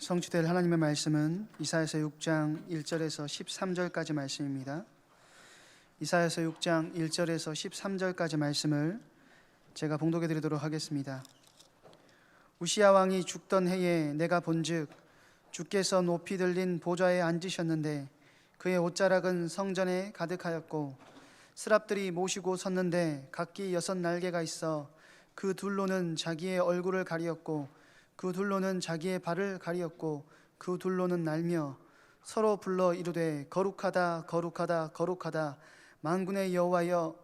성취될 하나님의 말씀은 이사야서 6장 1절에서 13절까지 말씀입니다. 이사야서 6장 1절에서 13절까지 말씀을 제가 봉독해 드리도록 하겠습니다. 우시야 왕이 죽던 해에 내가 본즉 주께서 높이 들린 보좌에 앉으셨는데 그의 옷자락은 성전에 가득하였고 스랍들이 모시고 섰는데 각기 6날개가 있어 그 둘로는 자기의 얼굴을 가리었고 그 둘로는 자기의 발을 가리었고 그 둘로는 날며 서로 불러 이르되 거룩하다 거룩하다 거룩하다 만군의 여호와여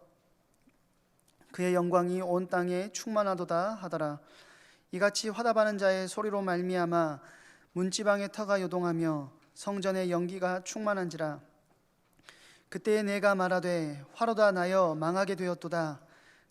그의 영광이 온 땅에 충만하도다 하더라. 이같이 화답하는 자의 소리로 말미암아 문지방의 터가 요동하며 성전의 연기가 충만한지라. 그때에 내가 말하되 화로다 나여 망하게 되었도다.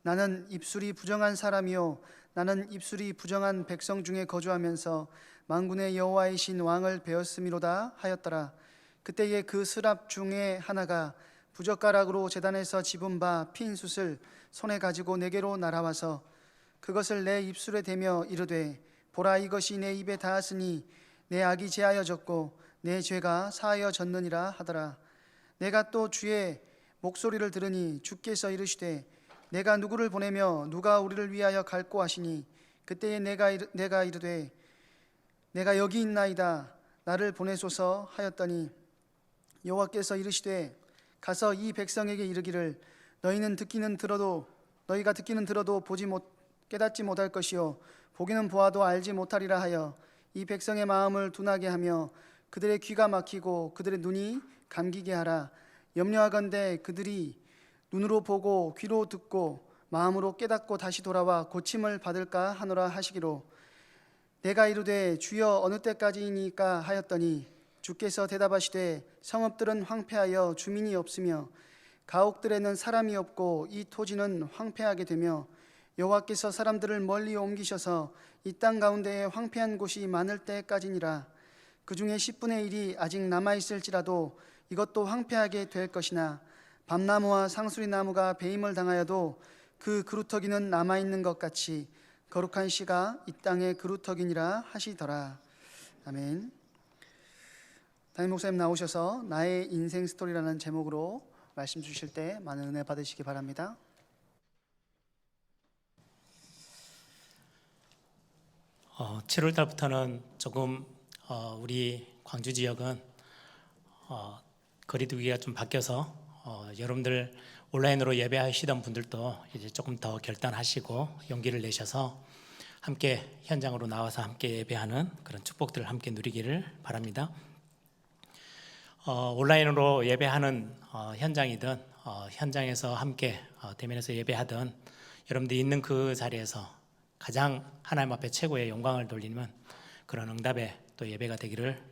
나는 입술이 부정한 사람이요 나는 입술이 부정한 백성 중에 거주하면서 만군의 여호와이신 왕을 배웠음이로다 하였더라. 그때에 그 스랍 중에 하나가 부젓가락으로 제단에서 집은 바 핀 숯을 손에 가지고 내게로 날아와서 그것을 내 입술에 대며 이르되 보라 이것이 내 입에 닿았으니 내 악이 제하여졌고 내 죄가 사하여졌느니라 하더라. 내가 또 주의 목소리를 들으니 주께서 이르시되 내가 누구를 보내며 누가 우리를 위하여 갈고 하시니 그때에 내가 이르되 내가 여기 있나이다 나를 보내소서 하였더니 여호와께서 이르시되 가서 이 백성에게 이르기를 너희가 듣기는 들어도 깨닫지 못할 것이요 보기는 보아도 알지 못하리라 하여 이 백성의 마음을 둔하게 하며 그들의 귀가 막히고 그들의 눈이 감기게 하라. 염려하건대 그들이 눈으로 보고 귀로 듣고 마음으로 깨닫고 다시 돌아와 고침을 받을까 하노라 하시기로. 내가 이르되 주여 어느 때까지이니까 하였더니 주께서 대답하시되 성읍들은 황폐하여 주민이 없으며 가옥들에는 사람이 없고 이 토지는 황폐하게 되며 여호와께서 사람들을 멀리 옮기셔서 이 땅 가운데에 황폐한 곳이 많을 때까지니라. 그 중에 10분의 1이 아직 남아있을지라도 이것도 황폐하게 될 것이나 밤나무와 상수리나무가 배임을 당하여도 그 그루터기는 남아있는 것 같이 거룩한 씨가 이 땅의 그루터기니라 하시더라. 아멘. 담임 목사님 나오셔서 나의 인생 스토리라는 제목으로 말씀 주실 때 많은 은혜 받으시기 바랍니다. 7월 달부터는 조금 우리 광주 지역은 거리두기가 좀 바뀌어서 여러분들 온라인으로 예배하시던 분들도 이제 조금 더 결단하시고 용기를 내셔서 함께 현장으로 나와서 함께 예배하는 그런 축복들을 함께 누리기를 바랍니다. 온라인으로 예배하는 현장이든 현장에서 함께 대면에서 예배하든 여러분들이 있는 그 자리에서 가장 하나님 앞에 최고의 영광을 돌리는 그런 응답의 또 예배가 되기를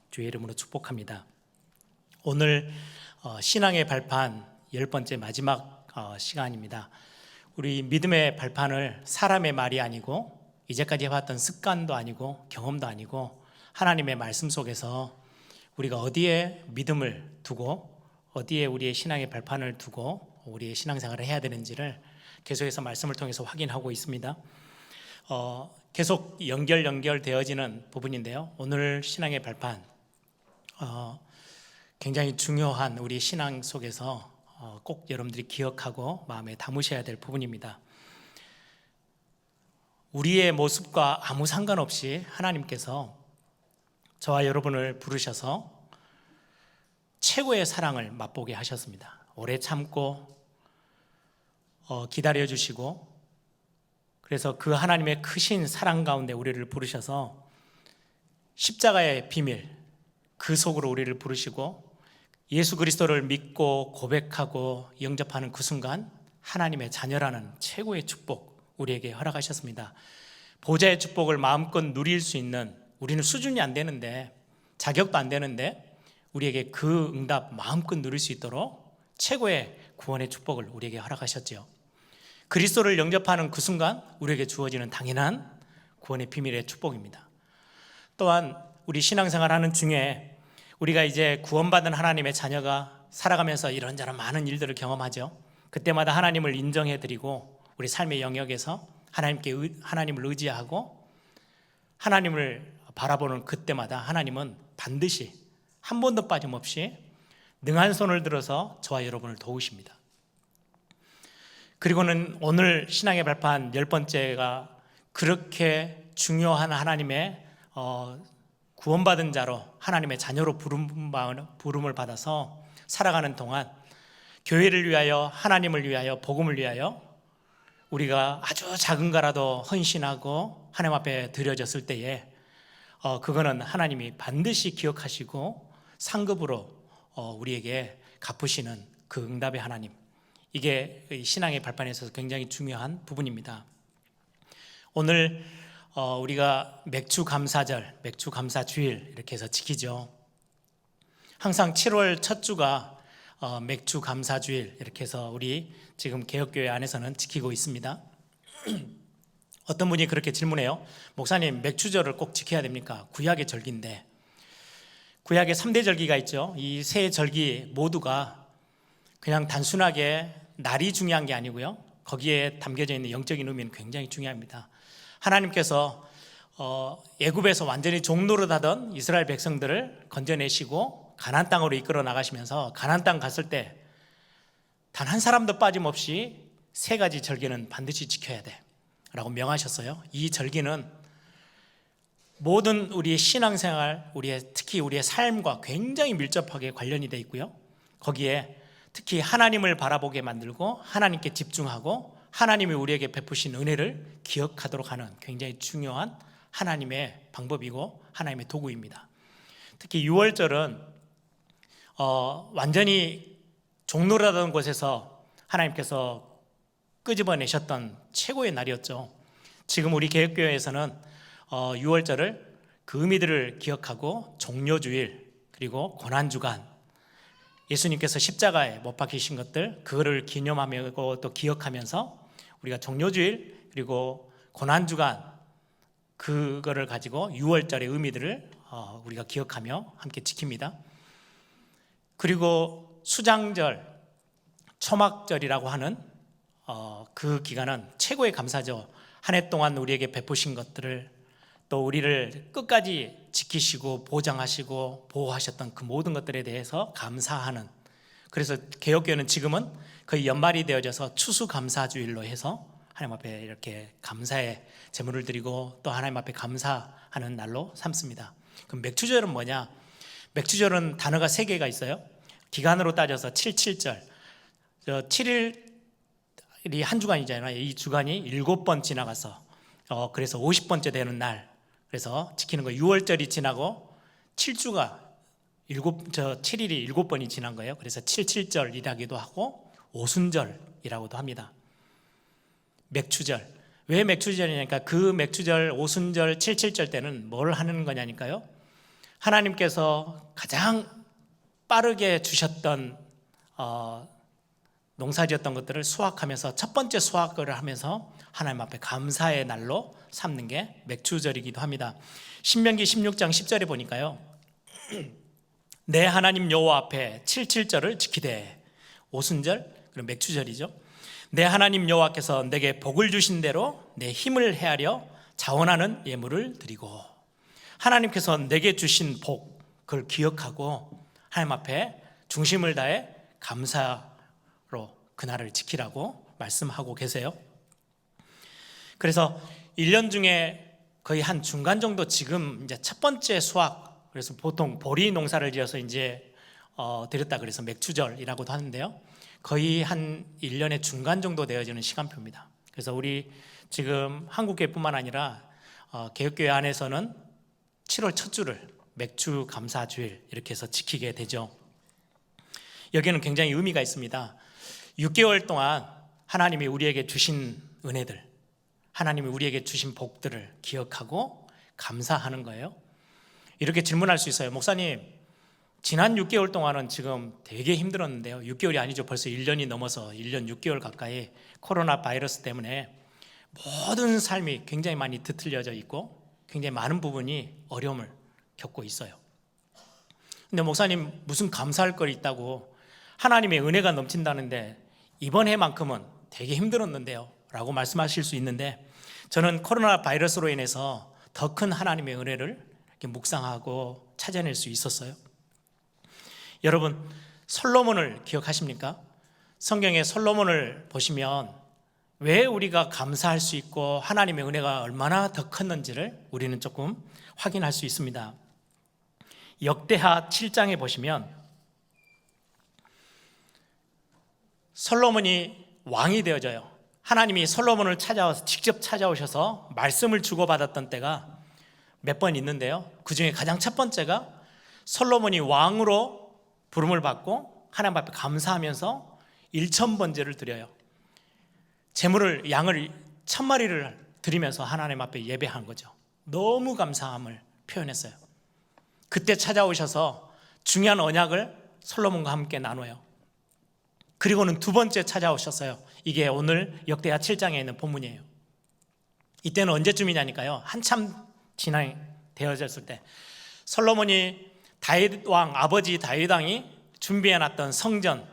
주의 이름으로 축복합니다. 오늘 신앙의 발판 10번째 마지막 시간입니다. 우리 믿음의 발판을 사람의 말이 아니고 이제까지 해왔던 습관도 아니고 경험도 아니고 하나님의 말씀 속에서 우리가 어디에 믿음을 두고 어디에 우리의 신앙의 발판을 두고 우리의 신앙생활을 해야 되는지를 계속해서 말씀을 통해서 확인하고 있습니다. 계속 연결되어지는 부분인데요. 오늘 신앙의 발판 굉장히 중요한 우리 신앙 속에서 꼭 여러분들이 기억하고 마음에 담으셔야 될 부분입니다. 우리의 모습과 아무 상관없이 하나님께서 저와 여러분을 부르셔서 최고의 사랑을 맛보게 하셨습니다. 오래 참고 기다려주시고 그래서 그 하나님의 크신 사랑 가운데 우리를 부르셔서 십자가의 비밀 그 속으로 우리를 부르시고 예수 그리스도를 믿고 고백하고 영접하는 그 순간 하나님의 자녀라는 최고의 축복 우리에게 허락하셨습니다. 보좌의 축복을 마음껏 누릴 수 있는 우리는 수준이 안 되는데 자격도 안 되는데 우리에게 그 응답 마음껏 누릴 수 있도록 최고의 구원의 축복을 우리에게 허락하셨죠. 그리스도를 영접하는 그 순간 우리에게 주어지는 당연한 구원의 비밀의 축복입니다. 또한 우리 신앙생활하는 중에 우리가 이제 구원받은 하나님의 자녀가 살아가면서 이런저런 많은 일들을 경험하죠. 그때마다 하나님을 인정해드리고 우리 삶의 영역에서 하나님을 의지하고 하나님을 바라보는 그때마다 하나님은 반드시 한 번도 빠짐없이 능한 손을 들어서 저와 여러분을 도우십니다. 그리고는 오늘 신앙의 발판 10번째가 그렇게 중요한 하나님의 구원받은 자로 하나님의 자녀로 부름을 받아서 살아가는 동안 교회를 위하여, 하나님을 위하여, 복음을 위하여 우리가 아주 작은 거라도 헌신하고 하나님 앞에 드려졌을 때에 그거는 하나님이 반드시 기억하시고 상급으로 우리에게 갚으시는 그 응답의 하나님, 이게 신앙의 발판에 있어서 굉장히 중요한 부분입니다. 오늘 우리가 맥주 감사절, 맥주 감사주일 이렇게 해서 지키죠. 항상 7월 첫 주가 맥주 감사주일 이렇게 해서 우리 지금 개혁교회 안에서는 지키고 있습니다. 어떤 분이 그렇게 질문해요. 목사님, 맥주절을 꼭 지켜야 됩니까? 구약의 절기인데. 구약의 3대 절기가 있죠. 이 세 절기 모두가 그냥 단순하게 날이 중요한 게 아니고요, 거기에 담겨져 있는 영적인 의미는 굉장히 중요합니다. 하나님께서 애굽에서 완전히 종노릇하던 이스라엘 백성들을 건져내시고 가나안 땅으로 이끌어 나가시면서 가나안 땅 갔을 때 단 한 사람도 빠짐없이 3가지 절기는 반드시 지켜야 돼 라고 명하셨어요. 이 절기는 모든 우리의 신앙생활, 특히 우리의 삶과 굉장히 밀접하게 관련이 되어 있고요, 거기에 특히 하나님을 바라보게 만들고 하나님께 집중하고 하나님이 우리에게 베푸신 은혜를 기억하도록 하는 굉장히 중요한 하나님의 방법이고 하나님의 도구입니다. 특히 6월절은 완전히 종노릇하던 곳에서 하나님께서 끄집어내셨던 최고의 날이었죠. 지금 우리 개혁교회에서는 6월절을 그 의미들을 기억하고 종료주일, 그리고 고난주간, 예수님께서 십자가에 못 박히신 것들, 그거를 기념하며 또 기억하면서 우리가 종료주일 그리고 고난주간, 그거를 가지고 6월절의 의미들을 우리가 기억하며 함께 지킵니다. 그리고 수장절, 초막절이라고 하는 그 기간은 최고의 감사죠. 한 해 동안 우리에게 베푸신 것들을, 또 우리를 끝까지 지키시고 보장하시고 보호하셨던 그 모든 것들에 대해서 감사하는, 그래서 개혁교회는 지금은 거의 연말이 되어져서 추수감사주일로 해서 하나님 앞에 이렇게 감사의 제물을 드리고 또 하나님 앞에 감사하는 날로 삼습니다. 그럼 맥주절은 뭐냐? 맥주절은 단어가 3개가 있어요. 기간으로 따져서 77절, 7일이 한 주간이잖아요. 이 주간이 7번 지나가서 그래서 50번째 되는 날, 그래서 지키는 거예요. 6월절이 지나고 7주가 7일이 7번이 지난 거예요. 그래서 77절이라기도 하고 오순절이라고도 합니다. 맥주절, 왜 맥주절이냐니까, 그 맥주절, 오순절, 77절 때는 뭘 하는 거냐니까요, 하나님께서 가장 빠르게 주셨던 농사지었던 것들을 수확하면서 첫 번째 수확을 하면서 하나님 앞에 감사의 날로 삼는 게 맥주절이기도 합니다. 신명기 16장 10절에 보니까요, 내 하나님 여호와 앞에 77절을 지키되, 오순절, 그럼 맥주절이죠. 내 하나님 여호와께서 내게 복을 주신 대로 내 힘을 헤아려 자원하는 예물을 드리고, 하나님께서 내게 주신 복, 그걸 기억하고 하나님 앞에 중심을 다해 감사로 그날을 지키라고 말씀하고 계세요. 그래서 1년 중에 거의 한 중간 정도, 지금 이제 첫 번째 수확, 그래서 보통 보리 농사를 지어서 이제 드렸다 그래서 맥주절이라고도 하는데요, 거의 한 1년의 중간 정도 되어지는 시간표입니다. 그래서 우리 지금 한국교회뿐만 아니라 개혁교회 안에서는 7월 첫 주를 맥주 감사주일 이렇게 해서 지키게 되죠. 여기에는 굉장히 의미가 있습니다. 6개월 동안 하나님이 우리에게 주신 은혜들, 하나님이 우리에게 주신 복들을 기억하고 감사하는 거예요. 이렇게 질문할 수 있어요. 목사님, 지난 6개월 동안은 지금 되게 힘들었는데요, 6개월이 아니죠, 벌써 1년이 넘어서 1년 6개월 가까이 코로나 바이러스 때문에 모든 삶이 굉장히 많이 뒤틀려져 있고 굉장히 많은 부분이 어려움을 겪고 있어요. 근데 목사님, 무슨 감사할 거 있다고, 하나님의 은혜가 넘친다는데 이번 해만큼은 되게 힘들었는데요 라고 말씀하실 수 있는데, 저는 코로나 바이러스로 인해서 더 큰 하나님의 은혜를 이렇게 묵상하고 찾아낼 수 있었어요. 여러분, 솔로몬을 기억하십니까? 성경에 솔로몬을 보시면 왜 우리가 감사할 수 있고 하나님의 은혜가 얼마나 더 컸는지를 우리는 조금 확인할 수 있습니다. 역대하 7장에 보시면 솔로몬이 왕이 되어져요. 하나님이 솔로몬을 직접 찾아오셔서 말씀을 주고받았던 때가 몇 번 있는데요, 그 중에 가장 첫 번째가 솔로몬이 왕으로 부름을 받고 하나님 앞에 감사하면서 1000번제를 드려요. 제물을, 양을 1000마리를 드리면서 하나님 앞에 예배한 거죠. 너무 감사함을 표현했어요. 그때 찾아오셔서 중요한 언약을 솔로몬과 함께 나눠요. 그리고는 두 번째 찾아오셨어요. 이게 오늘 역대하 7장에 있는 본문이에요. 이때는 언제쯤이냐니까요, 한참 진행되어졌을 때 솔로몬이 다윗 왕, 아버지 다윗 왕이 준비해놨던 성전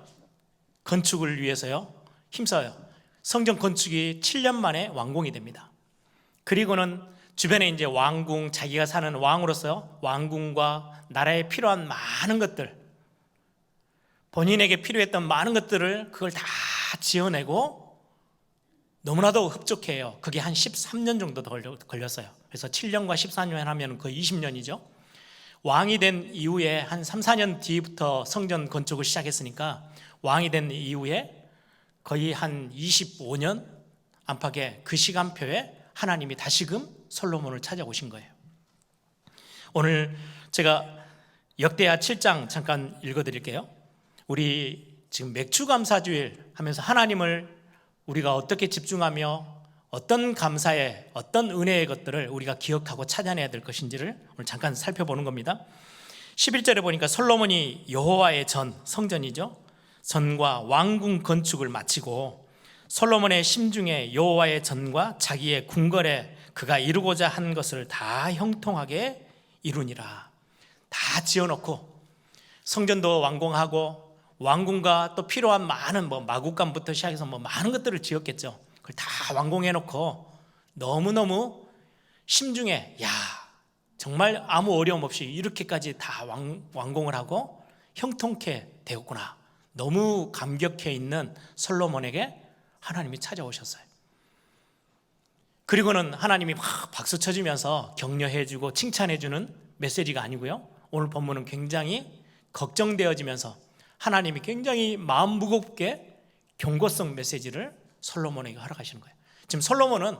건축을 위해서요 힘써요. 성전 건축이 7년 만에 완공이 됩니다. 그리고는 주변에 이제 왕궁, 자기가 사는 왕으로서 왕궁과 나라에 필요한 많은 것들, 본인에게 필요했던 많은 것들을 그걸 다 지어내고 너무나도 흡족해요. 그게 한 13년 정도 걸렸어요. 그래서 7년과 14년 하면 거의 20년이죠. 왕이 된 이후에 한 3, 4년 뒤부터 성전 건축을 시작했으니까 왕이 된 이후에 거의 한 25년 안팎의 그 시간표에 하나님이 다시금 솔로몬을 찾아오신 거예요. 오늘 제가 역대하 7장 잠깐 읽어드릴게요. 우리 지금 맥주감사주일 하면서 하나님을 우리가 어떻게 집중하며 어떤 감사의, 어떤 은혜의 것들을 우리가 기억하고 찾아내야 될 것인지를 오늘 잠깐 살펴보는 겁니다. 11절에 보니까 솔로몬이 여호와의 전, 성전이죠, 전과 왕궁 건축을 마치고 솔로몬의 심중에 여호와의 전과 자기의 궁궐에 그가 이루고자 한 것을 다 형통하게 이루니라. 다 지어놓고 성전도 완공하고 왕궁과 또 필요한 많은 마구간부터 시작해서 많은 것들을 지었겠죠. 그걸 다 완공해놓고 너무너무 심중에, 야, 정말 아무 어려움 없이 이렇게까지 다 완공을 하고 형통케 되었구나, 너무 감격해 있는 솔로몬에게 하나님이 찾아오셨어요. 그리고는 하나님이 막 박수 쳐주면서 격려해주고 칭찬해주는 메시지가 아니고요, 오늘 본문은 굉장히 걱정되어지면서 하나님이 굉장히 마음 무겁게 경고성 메시지를 솔로몬에게 허락하시는 거예요. 지금 솔로몬은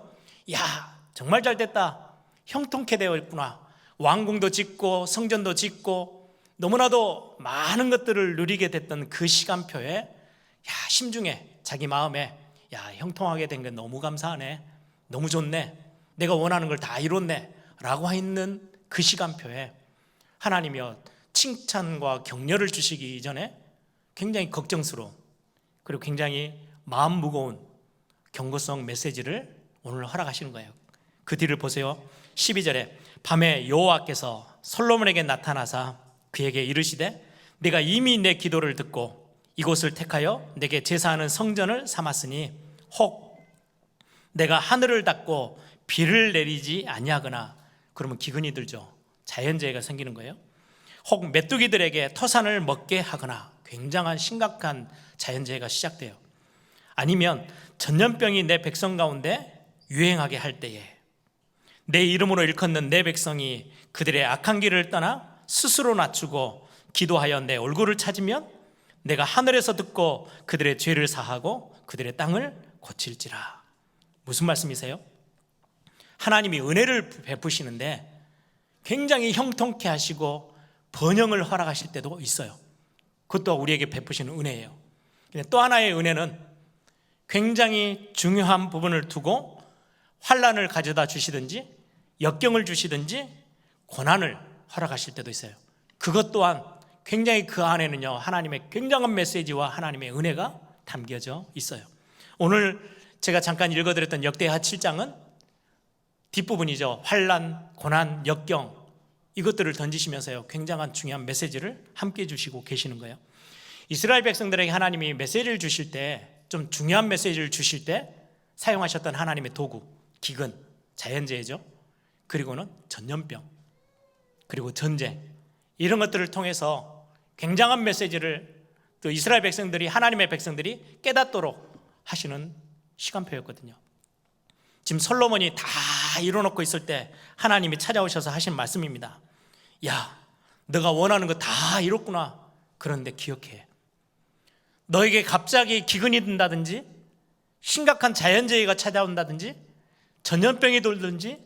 야, 정말 잘 됐다, 형통케 되어 있구나, 왕궁도 짓고 성전도 짓고 너무나도 많은 것들을 누리게 됐던 그 시간표에, 야, 심중에 자기 마음에, 야, 형통하게 된 게 너무 감사하네, 너무 좋네, 내가 원하는 걸 다 이뤘네 라고 있는 그 시간표에 하나님이여 칭찬과 격려를 주시기 이전에 굉장히 걱정스러운, 그리고 굉장히 마음 무거운 경고성 메시지를 오늘 허락하시는 거예요. 그 뒤를 보세요. 12절에 밤에 여호와께서 솔로몬에게 나타나사 그에게 이르시되 내가 이미 내 기도를 듣고 이곳을 택하여 내게 제사하는 성전을 삼았으니 혹 내가 하늘을 닫고 비를 내리지 아니하거나, 그러면 기근이 들죠. 자연재해가 생기는 거예요. 혹 메뚜기들에게 토산을 먹게 하거나, 굉장한 심각한 자연재해가 시작돼요. 아니면 전염병이 내 백성 가운데 유행하게 할 때에 내 이름으로 일컫는 내 백성이 그들의 악한 길을 떠나 스스로 낮추고 기도하여 내 얼굴을 찾으면 내가 하늘에서 듣고 그들의 죄를 사하고 그들의 땅을 고칠지라. 무슨 말씀이세요? 하나님이 은혜를 베푸시는데 굉장히 형통케 하시고 번영을 허락하실 때도 있어요. 그것도 우리에게 베푸시는 은혜예요. 또 하나의 은혜는 굉장히 중요한 부분을 두고 환난을 가져다 주시든지 역경을 주시든지 고난을 허락하실 때도 있어요. 그것 또한 굉장히 그 안에는요, 하나님의 굉장한 메시지와 하나님의 은혜가 담겨져 있어요. 오늘 제가 잠깐 읽어드렸던 역대하 7장은 뒷부분이죠. 환난, 고난, 역경, 이것들을 던지시면서요, 굉장한 중요한 메시지를 함께 주시고 계시는 거예요. 이스라엘 백성들에게 하나님이 메시지를 주실 때, 좀 중요한 메시지를 주실 때 사용하셨던 하나님의 도구, 기근, 자연재해죠. 그리고는 전염병, 그리고 전쟁, 이런 것들을 통해서 굉장한 메시지를 또 이스라엘 백성들이, 하나님의 백성들이 깨닫도록 하시는 시간표였거든요. 지금 솔로몬이 다 이뤄놓고 있을 때 하나님이 찾아오셔서 하신 말씀입니다. 야, 너가 원하는 거 다 이뤘구나. 그런데 기억해, 너에게 갑자기 기근이 든다든지 심각한 자연재해가 찾아온다든지 전염병이 돌든지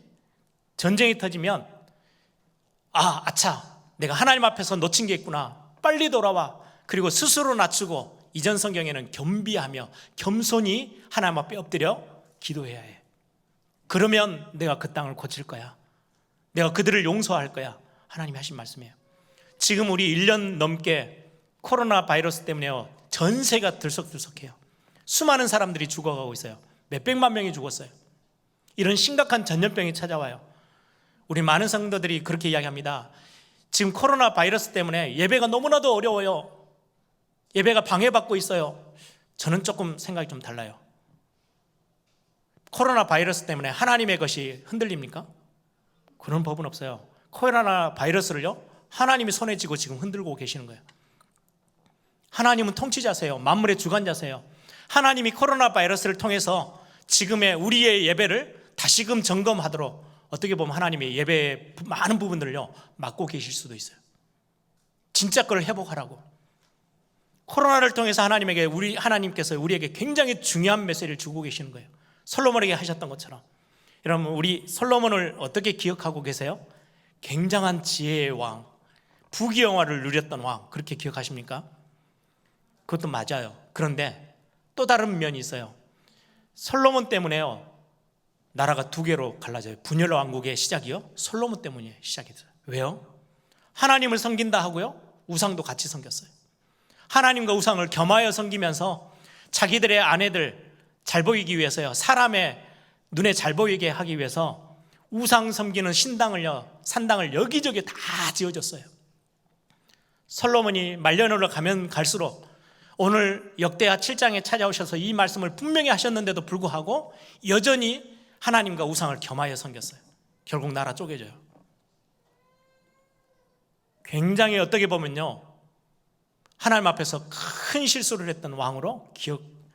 전쟁이 터지면 아차, 내가 하나님 앞에서 놓친 게 있구나. 빨리 돌아와. 그리고 스스로 낮추고, 이전 성경에는 겸비하며 겸손히 하나님 앞에 엎드려 기도해야 해. 그러면 내가 그 땅을 고칠 거야. 내가 그들을 용서할 거야. 하나님이 하신 말씀이에요. 지금 우리 1년 넘게 코로나 바이러스 때문에요, 전 세계가 들썩들썩해요. 수많은 사람들이 죽어가고 있어요. 몇백만 명이 죽었어요. 이런 심각한 전염병이 찾아와요. 우리 많은 성도들이 그렇게 이야기합니다. 지금 코로나 바이러스 때문에 예배가 너무나도 어려워요. 예배가 방해받고 있어요. 저는 조금 생각이 좀 달라요. 코로나 바이러스 때문에 하나님의 것이 흔들립니까? 그런 법은 없어요. 코로나 바이러스를요, 하나님이 손에 쥐고 지금 흔들고 계시는 거예요. 하나님은 통치자세요. 만물의 주관자세요. 하나님이 코로나 바이러스를 통해서 지금의 우리의 예배를 다시금 점검하도록, 어떻게 보면 하나님이 예배의 많은 부분들을요 막고 계실 수도 있어요. 진짜 걸 회복하라고. 코로나를 통해서 하나님께서 우리에게 굉장히 중요한 메시지를 주고 계시는 거예요. 솔로몬에게 하셨던 것처럼. 여러분, 우리 솔로몬을 어떻게 기억하고 계세요? 굉장한 지혜의 왕, 부귀영화를 누렸던 왕, 그렇게 기억하십니까? 그것도 맞아요. 그런데 또 다른 면이 있어요. 솔로몬 때문에요, 나라가 두 개로 갈라져요. 분열 왕국의 시작이요, 솔로몬 때문에 시작이 됐어요. 왜요? 하나님을 섬긴다 하고요, 우상도 같이 섬겼어요. 하나님과 우상을 겸하여 섬기면서 자기들의 아내들 잘 보이기 위해서요, 사람의 눈에 잘 보이게 하기 위해서 우상 섬기는 산당을 여기저기 다 지어줬어요. 솔로몬이 말년으로 가면 갈수록, 오늘 역대하 7장에 찾아오셔서 이 말씀을 분명히 하셨는데도 불구하고 여전히 하나님과 우상을 겸하여 섬겼어요. 결국 나라 쪼개져요. 굉장히 어떻게 보면요, 하나님 앞에서 큰 실수를 했던 왕으로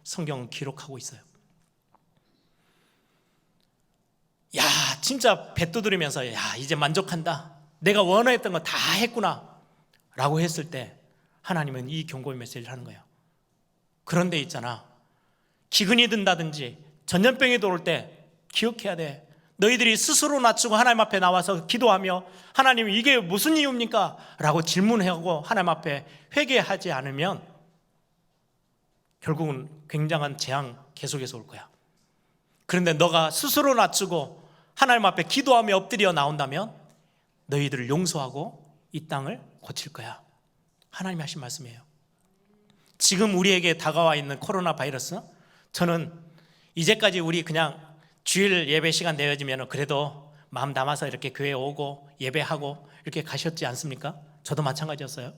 성경은 기록하고 있어요. 야, 진짜 배 두드리면서, 야, 이제 만족한다, 내가 원했던 거 다 했구나 라고 했을 때 하나님은 이 경고의 메시지를 하는 거예요. 그런데 있잖아, 기근이 든다든지 전염병이 돌 때 기억해야 돼. 너희들이 스스로 낮추고 하나님 앞에 나와서 기도하며, 하나님 이게 무슨 이유입니까? 라고 질문하고 하나님 앞에 회개하지 않으면 결국은 굉장한 재앙 계속해서 올 거야. 그런데 너가 스스로 낮추고 하나님 앞에 기도하며 엎드려 나온다면 너희들을 용서하고 이 땅을 고칠 거야. 하나님이 하신 말씀이에요. 지금 우리에게 다가와 있는 코로나 바이러스, 저는 이제까지 우리 그냥 주일 예배 시간 내어지면 그래도 마음 담아서 이렇게 교회 오고 예배하고 이렇게 가셨지 않습니까? 저도 마찬가지였어요.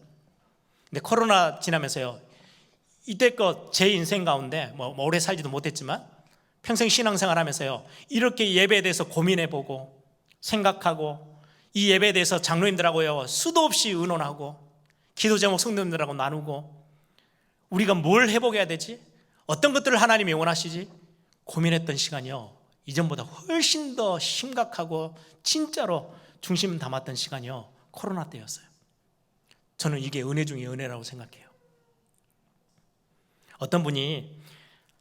근데 코로나 지나면서요, 이때껏 제 인생 가운데 뭐 오래 살지도 못했지만 평생 신앙생활 하면서요, 이렇게 예배에 대해서 고민해보고 생각하고, 이 예배에 대해서 장로님들하고요 수도 없이 의논하고, 기도 제목 성도님들하고 나누고, 우리가 뭘 회복해야 되지? 어떤 것들을 하나님이 원하시지? 고민했던 시간이요, 이전보다 훨씬 더 심각하고 진짜로 중심 담았던 시간이요, 코로나 때였어요. 저는 이게 은혜 중에 은혜라고 생각해요. 어떤 분이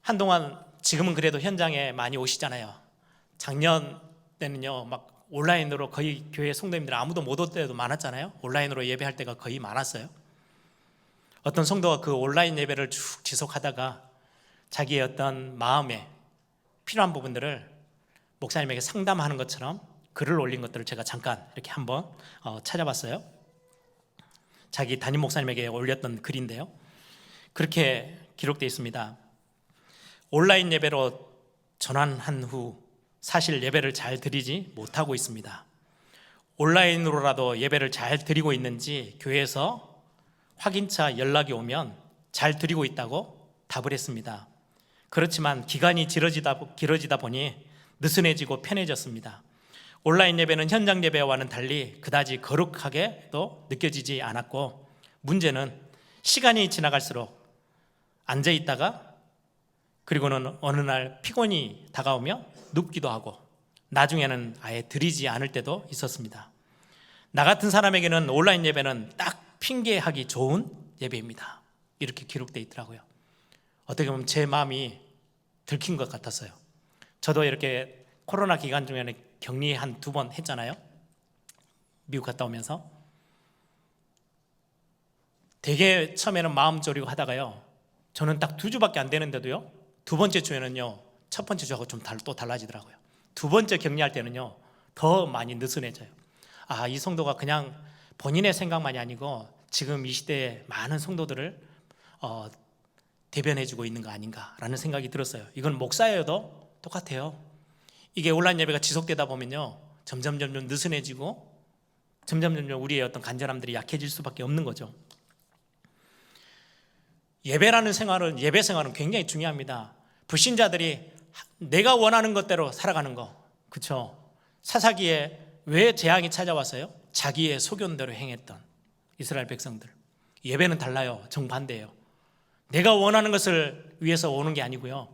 한동안, 지금은 그래도 현장에 많이 오시잖아요. 작년 때는요 막 온라인으로 거의 교회 성도님들 아무도 못 올 때도 많았잖아요. 온라인으로 예배할 때가 거의 많았어요. 어떤 성도가 그 온라인 예배를 쭉 지속하다가 자기의 어떤 마음에 필요한 부분들을 목사님에게 상담하는 것처럼 글을 올린 것들을 제가 잠깐 이렇게 한번 찾아봤어요. 자기 담임 목사님에게 올렸던 글인데요, 그렇게 기록되어 있습니다. 온라인 예배로 전환한 후 사실 예배를 잘 드리지 못하고 있습니다. 온라인으로라도 예배를 잘 드리고 있는지 교회에서 확인차 연락이 오면 잘 드리고 있다고 답을 했습니다. 그렇지만 기간이 길어지다 보니 느슨해지고 편해졌습니다. 온라인 예배는 현장 예배와는 달리 그다지 거룩하게도 느껴지지 않았고, 문제는 시간이 지나갈수록 앉아 있다가 그리고는 어느 날 피곤이 다가오며 눕기도 하고, 나중에는 아예 드리지 않을 때도 있었습니다. 나 같은 사람에게는 온라인 예배는 딱 핑계하기 좋은 예배입니다. 이렇게 기록되어 있더라고요. 어떻게 보면 제 마음이 들킨 것 같았어요. 저도 이렇게 코로나 기간 중에는 격리 한 2번 했잖아요. 미국 갔다 오면서 되게 처음에는 마음 졸이고 하다가요, 저는 딱 2주밖에 안 되는데도요, 2번째 주에는요 첫 번째 주하고 좀 또 달라지더라고요. 2번째 격리할 때는요 더 많이 느슨해져요. 아, 이 성도가 그냥 본인의 생각만이 아니고 지금 이 시대에 많은 성도들을 대변해주고 있는 거 아닌가라는 생각이 들었어요. 이건 목사여도 똑같아요. 이게 온라인 예배가 지속되다 보면요 점점 느슨해지고 점점 우리의 어떤 간절함들이 약해질 수밖에 없는 거죠. 예배 생활은 굉장히 중요합니다. 불신자들이 내가 원하는 것대로 살아가는 거, 그렇죠? 사사기에 왜 재앙이 찾아왔어요? 자기의 소견대로 행했던 이스라엘 백성들. 예배는 달라요. 정반대예요. 내가 원하는 것을 위해서 오는 게 아니고요,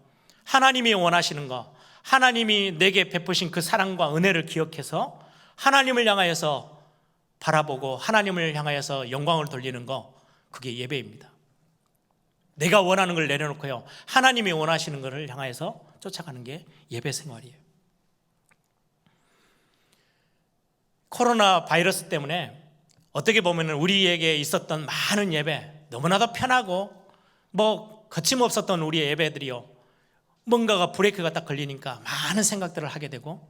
하나님이 원하시는 거, 하나님이 내게 베푸신 그 사랑과 은혜를 기억해서 하나님을 향하여서 바라보고 하나님을 향하여서 영광을 돌리는 거, 그게 예배입니다. 내가 원하는 걸 내려놓고요, 하나님이 원하시는 것을 향하여서 쫓아가는 게 예배 생활이에요. 코로나 바이러스 때문에 어떻게 보면 우리에게 있었던 많은 예배, 너무나도 편하고 거침없었던 우리의 예배들이요, 뭔가가 브레이크가 딱 걸리니까 많은 생각들을 하게 되고,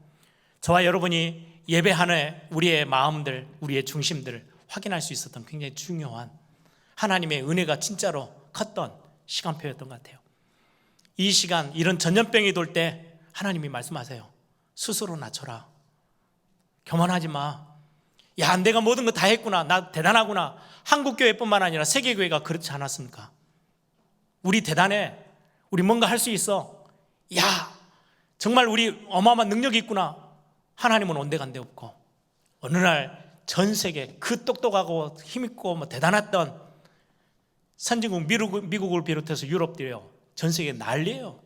저와 여러분이 예배하는 우리의 마음들, 우리의 중심들을 확인할 수 있었던 굉장히 중요한 하나님의 은혜가 진짜로 컸던 시간표였던 것 같아요. 이 시간, 이런 전염병이 돌 때 하나님이 말씀하세요. 스스로 낮춰라. 교만하지 마. 야, 내가 모든 거 다 했구나. 나 대단하구나. 한국교회뿐만 아니라 세계교회가 그렇지 않았습니까? 우리 대단해. 우리 뭔가 할 수 있어. 야, 정말 우리 어마어마한 능력이 있구나. 하나님은 온데간데 없고, 어느 날 전 세계 그 똑똑하고 힘있고 대단했던 선진국 미국을 비롯해서 유럽들이요, 전 세계 난리예요.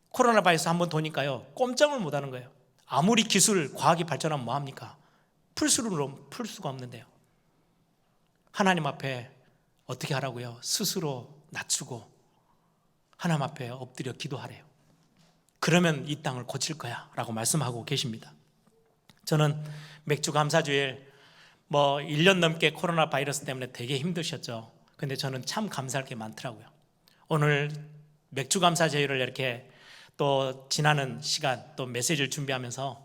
코로나 바이러스 한번 도니까요 꼼짝을 못하는 거예요. 아무리 기술, 과학이 발전하면 뭐합니까? 풀 수가 없는데요, 하나님 앞에 어떻게 하라고요? 스스로 낮추고 하나님 앞에 엎드려 기도하래요. 그러면 이 땅을 고칠 거야 라고 말씀하고 계십니다. 저는 맥주 감사주일 1년 넘게 코로나 바이러스 때문에 되게 힘드셨죠. 근데 저는 참 감사할 게 많더라고요. 오늘 맥주 감사제일을 이렇게 또 지나는 시간, 또 메시지를 준비하면서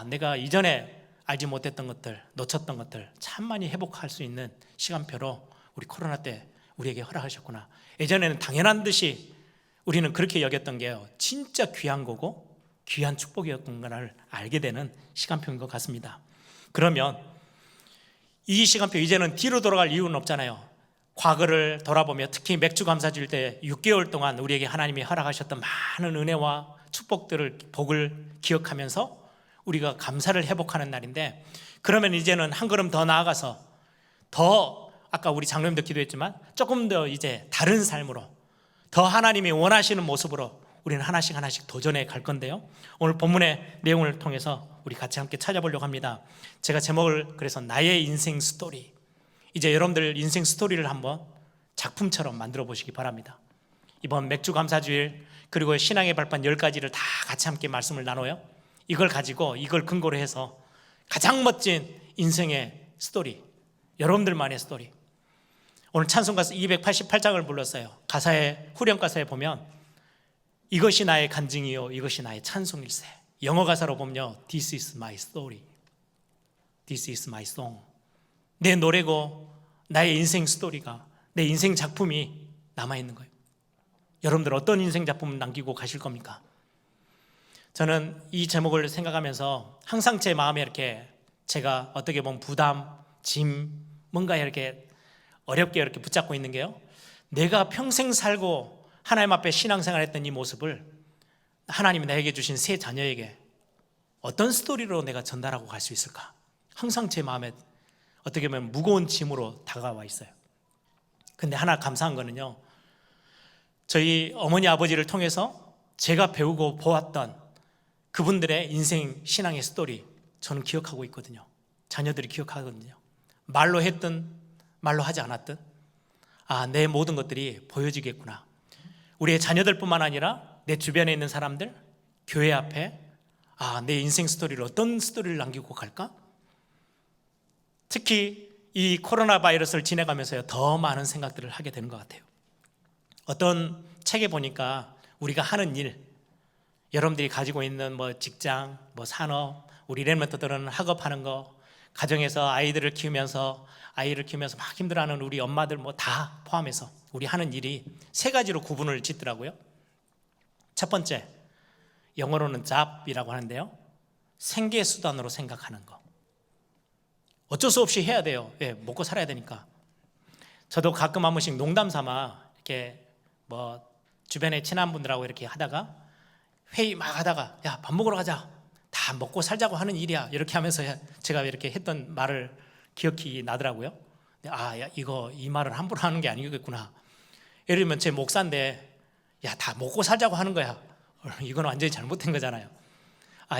내가 이전에 알지 못했던 것들, 놓쳤던 것들 참 많이 회복할 수 있는 시간표로 우리 코로나 때 우리에게 허락하셨구나. 예전에는 당연한 듯이 우리는 그렇게 여겼던 게요, 진짜 귀한 거고 귀한 축복이었던 걸 알게 되는 시간표인 것 같습니다. 그러면 이 시간표, 이제는 뒤로 돌아갈 이유는 없잖아요. 과거를 돌아보며 특히 맥주 감사주일 때 6개월 동안 우리에게 하나님이 허락하셨던 많은 은혜와 축복들을, 복을 기억하면서 우리가 감사를 회복하는 날인데, 그러면 이제는 한 걸음 더 나아가서 더, 아까 우리 장로님도 기도했지만 조금 더 이제 다른 삶으로, 더 하나님이 원하시는 모습으로 우리는 하나씩 도전해 갈 건데요, 오늘 본문의 내용을 통해서 우리 같이 함께 찾아보려고 합니다. 제가 제목을 그래서 나의 인생 스토리, 이제 여러분들 인생 스토리를 한번 작품처럼 만들어 보시기 바랍니다. 이번 맥주 감사주일 그리고 신앙의 발판 10가지를 다 같이 함께 말씀을 나눠요. 이걸 가지고, 이걸 근거로 해서 가장 멋진 인생의 스토리, 여러분들만의 스토리. 오늘 찬송가서 288장을 불렀어요. 가사에, 후렴 가사에 보면 이것이 나의 간증이요 이것이 나의 찬송일세. 영어 가사로 보면요, This is my story, This is my song. 내 노래고 나의 인생 스토리가, 내 인생 작품이 남아있는 거예요. 여러분들 어떤 인생 작품을 남기고 가실 겁니까? 저는 이 제목을 생각하면서 항상 제 마음에 이렇게 제가 어떻게 보면 부담, 짐, 뭔가 이렇게 어렵게 이렇게 붙잡고 있는 게요, 내가 평생 살고 하나님 앞에 신앙생활 했던 이 모습을 하나님이 나에게 주신 세 자녀에게 어떤 스토리로 내가 전달하고 갈 수 있을까? 항상 제 마음에 어떻게 보면 무거운 짐으로 다가와 있어요. 근데 하나 감사한 거는요, 저희 어머니 아버지를 통해서 제가 배우고 보았던 그분들의 인생 신앙의 스토리 저는 기억하고 있거든요. 자녀들이 기억하거든요. 말로 했든 말로 하지 않았든 내 모든 것들이 보여지겠구나. 우리의 자녀들뿐만 아니라 내 주변에 있는 사람들, 교회 앞에 내 인생 스토리를 어떤 스토리를 남기고 갈까? 특히 이 코로나 바이러스를 지내가면서요, 더 많은 생각들을 하게 되는 것 같아요. 어떤 책에 보니까 우리가 하는 일, 여러분들이 가지고 있는 직장, 산업, 우리 랩런트들은 학업하는 거, 가정에서 아이를 키우면서 막 힘들어하는 우리 엄마들 다 포함해서 우리 하는 일이 세 가지로 구분을 짓더라고요. 첫 번째, 영어로는 job이라고 하는데요, 생계수단으로 생각하는 거. 어쩔 수 없이 해야 돼요. 왜? 먹고 살아야 되니까. 저도 가끔 한 번씩 농담 삼아 이렇게 주변에 친한 분들하고 이렇게 하다가 회의 막 하다가 야, 밥 먹으러 가자. 다 먹고 살자고 하는 일이야. 이렇게 하면서 제가 이렇게 했던 말을 기억이 나더라고요. 이 말을 함부로 하는 게 아니겠구나. 예를 들면 제 목사인데 야, 다 먹고 살자고 하는 거야. 이건 완전히 잘못된 거잖아요.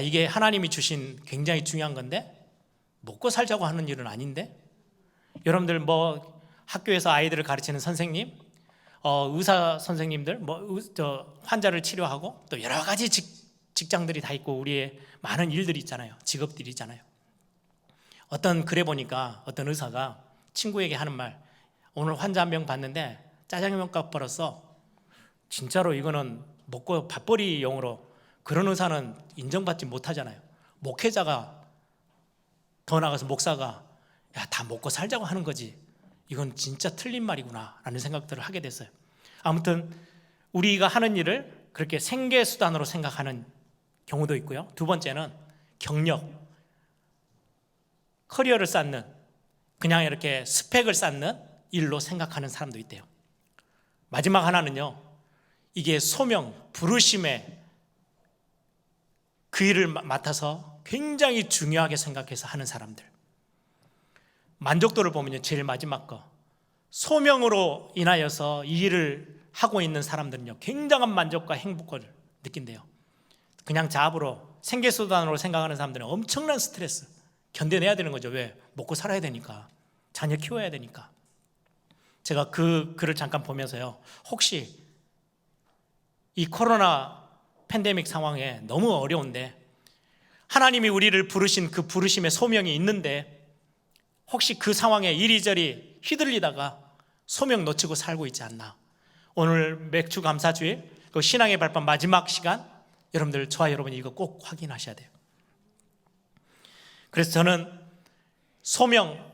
이게 하나님이 주신 굉장히 중요한 건데 먹고 살자고 하는 일은 아닌데, 여러분들 학교에서 아이들을 가르치는 선생님, 의사 선생님들, 환자를 치료하고 또 여러 가지 직장들이 다 있고 우리의 많은 일들이 있잖아요. 직업들이 있잖아요. 어떤 글에 보니까 어떤 의사가 친구에게 하는 말, 오늘 환자 한 명 봤는데 짜장면값 벌었어. 진짜로 이거는 먹고 밥벌이용으로, 그런 의사는 인정받지 못하잖아요. 목회자가, 더 나아가서 목사가 야, 다 먹고 살자고 하는 거지, 이건 진짜 틀린 말이구나 라는 생각들을 하게 됐어요. 아무튼 우리가 하는 일을 그렇게 생계수단으로 생각하는 경우도 있고요. 두 번째는 경력, 커리어를 쌓는, 그냥 이렇게 스펙을 쌓는 일로 생각하는 사람도 있대요. 마지막 하나는요, 이게 소명, 부르심에 그 일을 맡아서 굉장히 중요하게 생각해서 하는 사람들. 만족도를 보면요, 제일 마지막 거, 소명으로 인하여서 이 일을 하고 있는 사람들은요, 굉장한 만족과 행복을 느낀대요. 그냥 잡으로, 생계수단으로 생각하는 사람들은 엄청난 스트레스 견뎌내야 되는 거죠. 왜? 먹고 살아야 되니까, 자녀 키워야 되니까. 제가 그 글을 잠깐 보면서요, 혹시 이 코로나 팬데믹 상황에 너무 어려운데 하나님이 우리를 부르신 그 부르심의 소명이 있는데 혹시 그 상황에 이리저리 휘둘리다가 소명 놓치고 살고 있지 않나. 오늘 맥주 감사주일, 그 신앙의 발판 마지막 시간, 여러분들, 저와 여러분이 이거 꼭 확인하셔야 돼요. 그래서 저는 소명,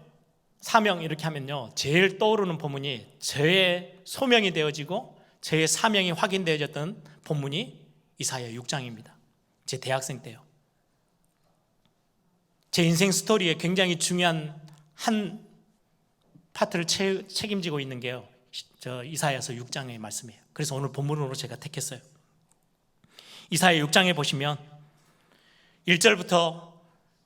사명 이렇게 하면요, 제일 떠오르는 본문이 저의 소명이 되어지고 저의 사명이 확인되어졌던 본문이 이사야 6장입니다. 제 대학생 때요. 제 인생 스토리에 굉장히 중요한 한 파트를 책임지고 있는 게요, 저 이사야서 6장의 말씀이에요. 그래서 오늘 본문으로 제가 택했어요. 이사야 6장에 보시면 1절부터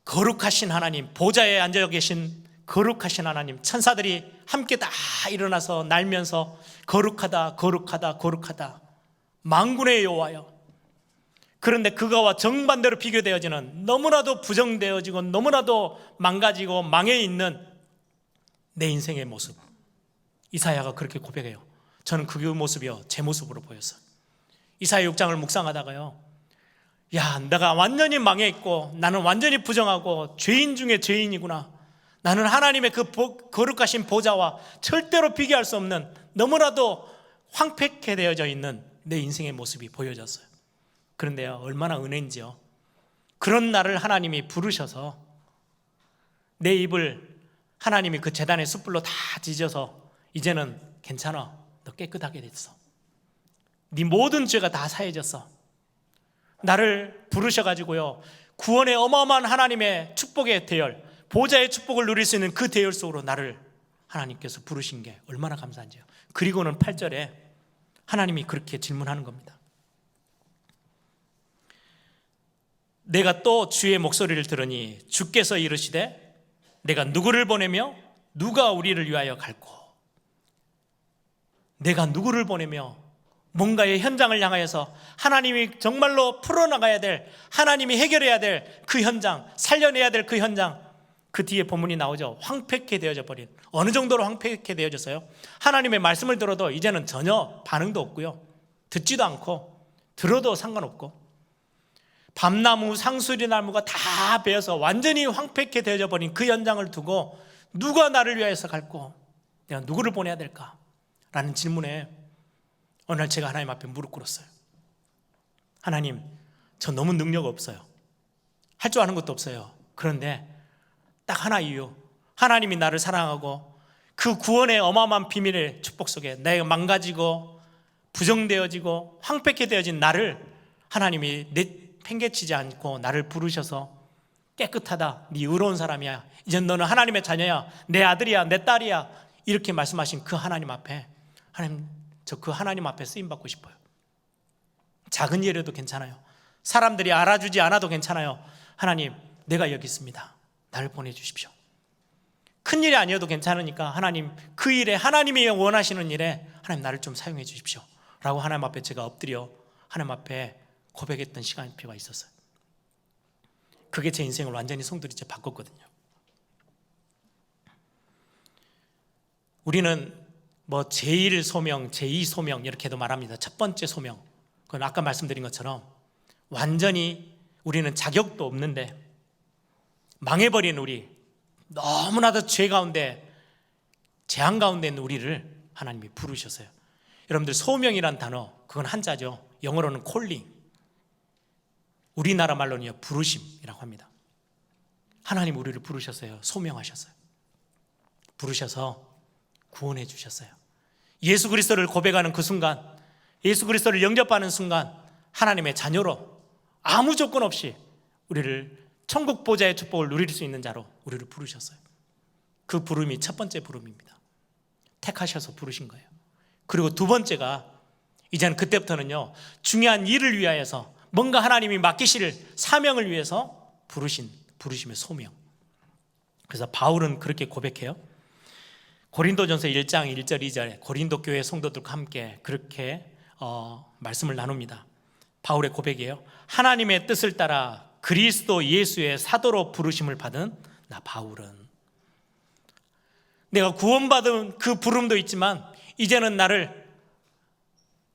거룩하신 하나님, 보좌에 앉아 계신 거룩하신 하나님, 천사들이 함께 다 일어나서 날면서 거룩하다 거룩하다 거룩하다, 만군의 여호와여. 그런데 그거와 정반대로 비교되어지는, 너무나도 부정되어지고 너무나도 망가지고 망해 있는 내 인생의 모습, 이사야가 그렇게 고백해요. 저는 그 모습이요, 제 모습으로 보였어요. 이사야 6장을 묵상하다가요, 야, 내가 완전히 망해 있고 나는 완전히 부정하고 죄인 중에 죄인이구나. 나는 하나님의 그 거룩하신 보좌와 절대로 비교할 수 없는, 너무나도 황폐케 되어져 있는 내 인생의 모습이 보여졌어요. 그런데요, 얼마나 은혜인지요. 그런 나를 하나님이 부르셔서 내 입을 하나님이 그 제단의 숯불로 다 지져서 이제는 괜찮아, 너 깨끗하게 됐어, 네 모든 죄가 다 사해졌어. 나를 부르셔가지고요, 구원의 어마어마한 하나님의 축복의 대열, 보좌의 축복을 누릴 수 있는 그 대열 속으로 나를 하나님께서 부르신 게 얼마나 감사한지요. 그리고는 8절에 하나님이 그렇게 질문하는 겁니다. 내가 또 주의 목소리를 들으니 주께서 이르시되 내가 누구를 보내며 누가 우리를 위하여 갈꼬. 내가 누구를 보내며 뭔가의 현장을 향하여서 하나님이 정말로 풀어나가야 될, 하나님이 해결해야 될 그 현장, 살려내야 될 그 현장, 그 뒤에 본문이 나오죠. 황폐케 되어져 버린. 어느 정도로 황폐케 되어졌어요? 하나님의 말씀을 들어도 이제는 전혀 반응도 없고요, 듣지도 않고 들어도 상관없고, 밤나무, 상수리나무가 다 베어서 완전히 황폐케 되어져 버린 그 현장을 두고 누가 나를 위하여서 갈꼬? 내가 누구를 보내야 될까? 라는 질문에 어느 날 제가 하나님 앞에 무릎 꿇었어요. 하나님, 저 너무 능력 없어요. 할 줄 아는 것도 없어요. 그런데 딱 하나 이유, 하나님이 나를 사랑하고 그 구원의 어마어마한 비밀의 축복 속에 내가 망가지고 부정되어지고 황폐케 되어진 나를 하나님이 팽개치지 않고 나를 부르셔서 깨끗하다, 네 의로운 사람이야, 이제 너는 하나님의 자녀야, 내 아들이야, 내 딸이야, 이렇게 말씀하신 그 하나님 앞에, 하나님, 저 그 하나님 앞에 쓰임받고 싶어요. 작은 예라도 괜찮아요. 사람들이 알아주지 않아도 괜찮아요. 하나님, 내가 여기 있습니다. 나를 보내주십시오. 큰 일이 아니어도 괜찮으니까 하나님, 그 일에, 하나님이 원하시는 일에 하나님 나를 좀 사용해 주십시오 라고 하나님 앞에 제가 엎드려 하나님 앞에 고백했던 시간표가 있었어요. 그게 제 인생을 완전히 송두리째 바꿨거든요. 우리는 뭐 제1소명, 제2소명 이렇게도 말합니다. 첫 번째 소명, 그건 아까 말씀드린 것처럼 완전히 우리는 자격도 없는데 망해버린 우리, 너무나도 죄 가운데, 재앙 가운데 있는 우리를 하나님이 부르셨어요. 여러분들, 소명이란 단어, 그건 한자죠. 영어로는 콜링, 우리나라 말로는요 부르심이라고 합니다. 하나님 우리를 부르셨어요. 소명하셨어요. 부르셔서 구원해 주셨어요. 예수 그리스도를 고백하는 그 순간, 예수 그리스도를 영접하는 순간 하나님의 자녀로 아무 조건 없이 우리를 천국 보좌의 축복을 누릴 수 있는 자로 우리를 부르셨어요. 그 부름이 첫 번째 부름입니다. 택하셔서 부르신 거예요. 그리고 두 번째가, 이제는 그때부터는요 중요한 일을 위하여서, 뭔가 하나님이 맡기실 사명을 위해서 부르심의 소명. 그래서 바울은 그렇게 고백해요. 고린도전서 1장 1절 2절에 고린도 교회 성도들과 함께 그렇게 말씀을 나눕니다. 바울의 고백이에요. 하나님의 뜻을 따라 그리스도 예수의 사도로 부르심을 받은 나 바울은, 내가 구원받은 그 부름도 있지만 이제는 나를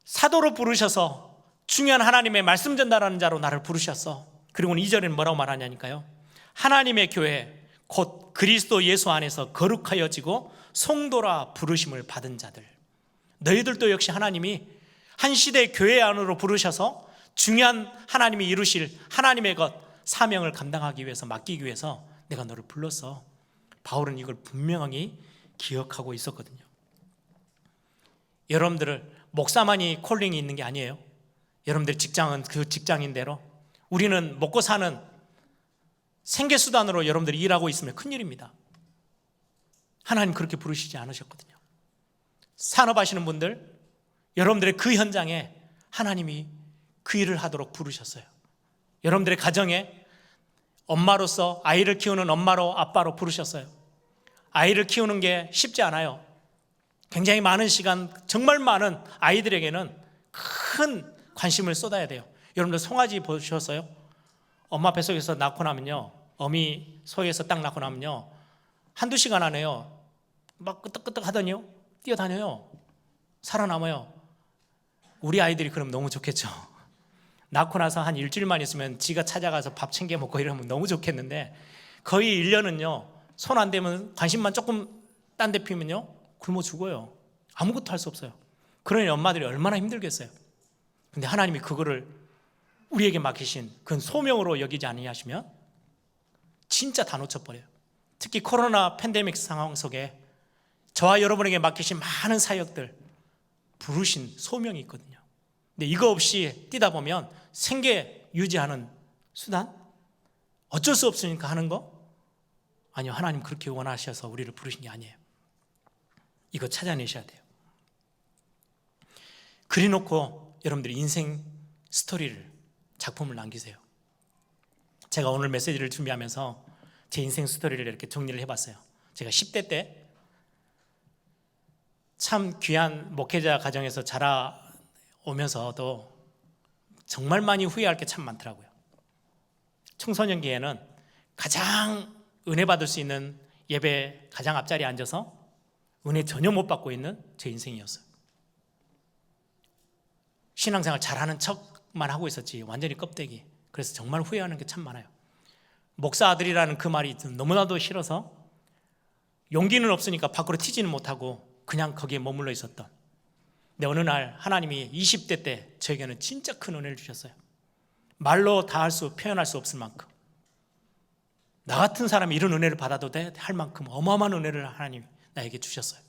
사도로 부르셔서 중요한 하나님의 말씀 전달하는 자로 나를 부르셨어. 그리고 2절에는 뭐라고 말하냐니까요. 하나님의 교회 곧 그리스도 예수 안에서 거룩하여지고 성도라 부르심을 받은 자들, 너희들도 역시 하나님이 한 시대의 교회 안으로 부르셔서 중요한 하나님이 이루실 하나님의 것, 사명을 감당하기 위해서, 맡기기 위해서 내가 너를 불렀어. 바울은 이걸 분명히 기억하고 있었거든요. 여러분들을 목사만이 콜링이 있는 게 아니에요. 여러분들 직장은 그 직장인대로, 우리는 먹고 사는 생계수단으로 여러분들이 일하고 있으면 큰일입니다. 하나님 그렇게 부르시지 않으셨거든요. 산업하시는 분들, 여러분들의 그 현장에 하나님이 그 일을 하도록 부르셨어요. 여러분들의 가정에 엄마로서, 아이를 키우는 엄마로, 아빠로 부르셨어요. 아이를 키우는 게 쉽지 않아요. 굉장히 많은 시간, 정말 많은 아이들에게는 큰 관심을 쏟아야 돼요. 여러분들 송아지 보셨어요? 엄마 뱃속에서 낳고 나면요, 어미 소에서 딱 낳고 나면요, 한두 시간 안에요 막 끄떡끄떡 하더니요 뛰어다녀요. 살아남아요. 우리 아이들이 그럼 너무 좋겠죠. 낳고 나서 한 일주일만 있으면 지가 찾아가서 밥 챙겨 먹고 이러면 너무 좋겠는데, 거의 1년은요 손 안 대면, 관심만 조금 딴 데 피면요 굶어 죽어요. 아무것도 할 수 없어요. 그러니 엄마들이 얼마나 힘들겠어요. 근데 하나님이 그거를 우리에게 맡기신 그건 소명으로 여기지 아니하시면 진짜 다 놓쳐버려요. 특히 코로나 팬데믹 상황 속에 저와 여러분에게 맡기신 많은 사역들, 부르신 소명이 있거든요. 근데 이거 없이 뛰다 보면 생계 유지하는 수단? 어쩔 수 없으니까 하는 거? 아니요, 하나님 그렇게 원하셔서 우리를 부르신 게 아니에요. 이거 찾아내셔야 돼요. 그래놓고 여러분들이 인생 스토리를, 작품을 남기세요. 제가 오늘 메시지를 준비하면서 제 인생 스토리를 이렇게 정리를 해봤어요. 제가 10대 때 참 귀한 목회자 가정에서 자라오면서도 정말 많이 후회할 게 참 많더라고요. 청소년기에는 가장 은혜 받을 수 있는 예배 가장 앞자리에 앉아서 은혜 전혀 못 받고 있는 제 인생이었어요. 신앙생활 잘하는 척만 하고 있었지 완전히 껍데기. 그래서 정말 후회하는 게 참 많아요. 목사 아들이라는 그 말이 너무나도 싫어서 용기는 없으니까 밖으로 튀지는 못하고 그냥 거기에 머물러 있었던. 근데 어느 날 하나님이 20대 때 저에게는 진짜 큰 은혜를 주셨어요. 말로 다 표현할 수 없을 만큼, 나 같은 사람이 이런 은혜를 받아도 돼? 할 만큼 어마어마한 은혜를 하나님이 나에게 주셨어요.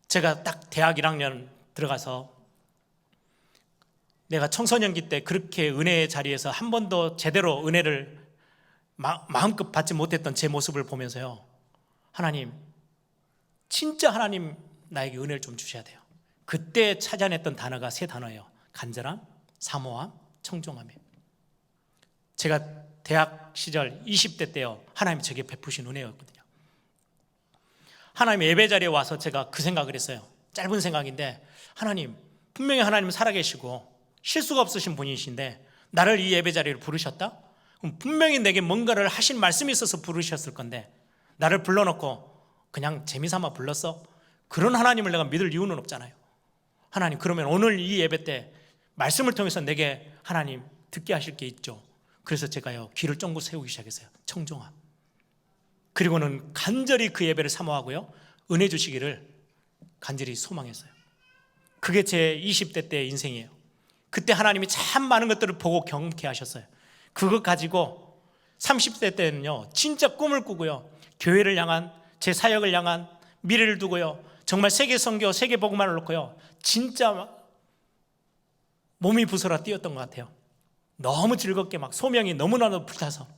제가 딱 대학 1학년 들어가서 내가 청소년기 때 그렇게 은혜의 자리에서 한 번도 제대로 은혜를 마음껏 받지 못했던 제 모습을 보면서요, 하나님, 진짜 하나님 나에게 은혜를 좀 주셔야 돼요. 그때 찾아냈던 단어가 3단어예요. 간절함, 사모함, 청종함이에요. 제가 대학 시절 20대 때요, 하나님이 제게 베푸신 은혜였거든요. 하나님 예배 자리에 와서 제가 그 생각을 했어요. 짧은 생각인데, 하나님, 분명히 하나님은 살아계시고 실수가 없으신 분이신데 나를 이 예배 자리를 부르셨다? 그럼 분명히 내게 뭔가를 하신 말씀이 있어서 부르셨을 건데 나를 불러놓고 그냥 재미삼아 불렀어? 그런 하나님을 내가 믿을 이유는 없잖아요. 하나님, 그러면 오늘 이 예배 때 말씀을 통해서 내게 하나님 듣게 하실 게 있죠. 그래서 제가요, 귀를 쫑긋 세우기 시작했어요. 청종함. 그리고는 간절히 그 예배를 사모하고요, 은혜 주시기를 간절히 소망했어요. 그게 제 20대 때의 인생이에요. 그때 하나님이 참 많은 것들을 보고 경험케 하셨어요. 그것 가지고 30대 때는요, 진짜 꿈을 꾸고요, 교회를 향한, 제 사역을 향한 미래를 두고요, 정말 세계 선교, 세계 복음만을 놓고요, 진짜 몸이 부서라 뛰었던 것 같아요. 너무 즐겁게 막 소명이 너무나도 불타서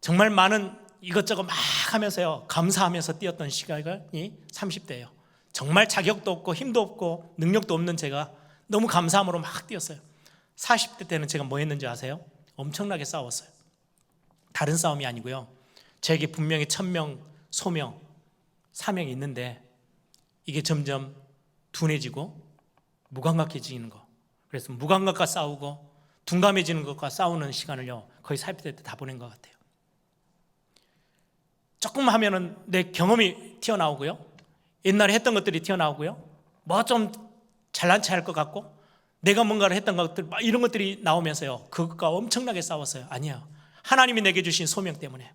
정말 많은 이것저것 막 하면서요, 감사하면서 뛰었던 시간이 30대예요. 정말 자격도 없고 힘도 없고 능력도 없는 제가 너무 감사함으로 막 뛰었어요. 40대 때는 제가 뭐 했는지 아세요? 엄청나게 싸웠어요. 다른 싸움이 아니고요, 제게 분명히 천명, 소명, 사명이 있는데 이게 점점 둔해지고 무감각해지는 거. 그래서 무감각과 싸우고 둔감해지는 것과 싸우는 시간을요, 거의 40대 때 다 보낸 것 같아요. 조금 하면은 내 경험이 튀어나오고요, 옛날에 했던 것들이 튀어나오고요, 뭐 좀 잘난 체 할 것 같고 내가 뭔가를 했던 것들, 이런 것들이 나오면서요, 그것과 엄청나게 싸웠어요. 아니요, 하나님이 내게 주신 소명 때문에,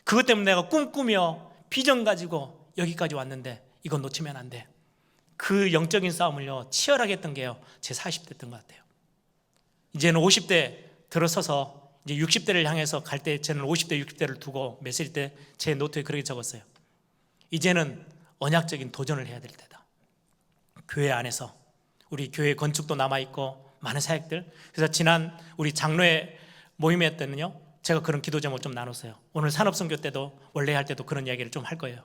그것 때문에 내가 꿈꾸며 비전 가지고 여기까지 왔는데 이건 놓치면 안 돼. 그 영적인 싸움을요, 치열하게 했던 게요, 제 40대였던 것 같아요. 이제는 50대 들어서서 이제 60대를 향해서 갈 때, 저는 50대, 60대를 두고 메시지 때 제 노트에 그렇게 적었어요. 이제는 언약적인 도전을 해야 될 때다. 교회 안에서 우리 교회 건축도 남아있고 많은 사역들. 그래서 지난 우리 장로회 모임회 때는요, 제가 그런 기도 제목을 좀 나눴어요. 오늘 산업선교 때도, 원래 할 때도 그런 이야기를 좀 할 거예요.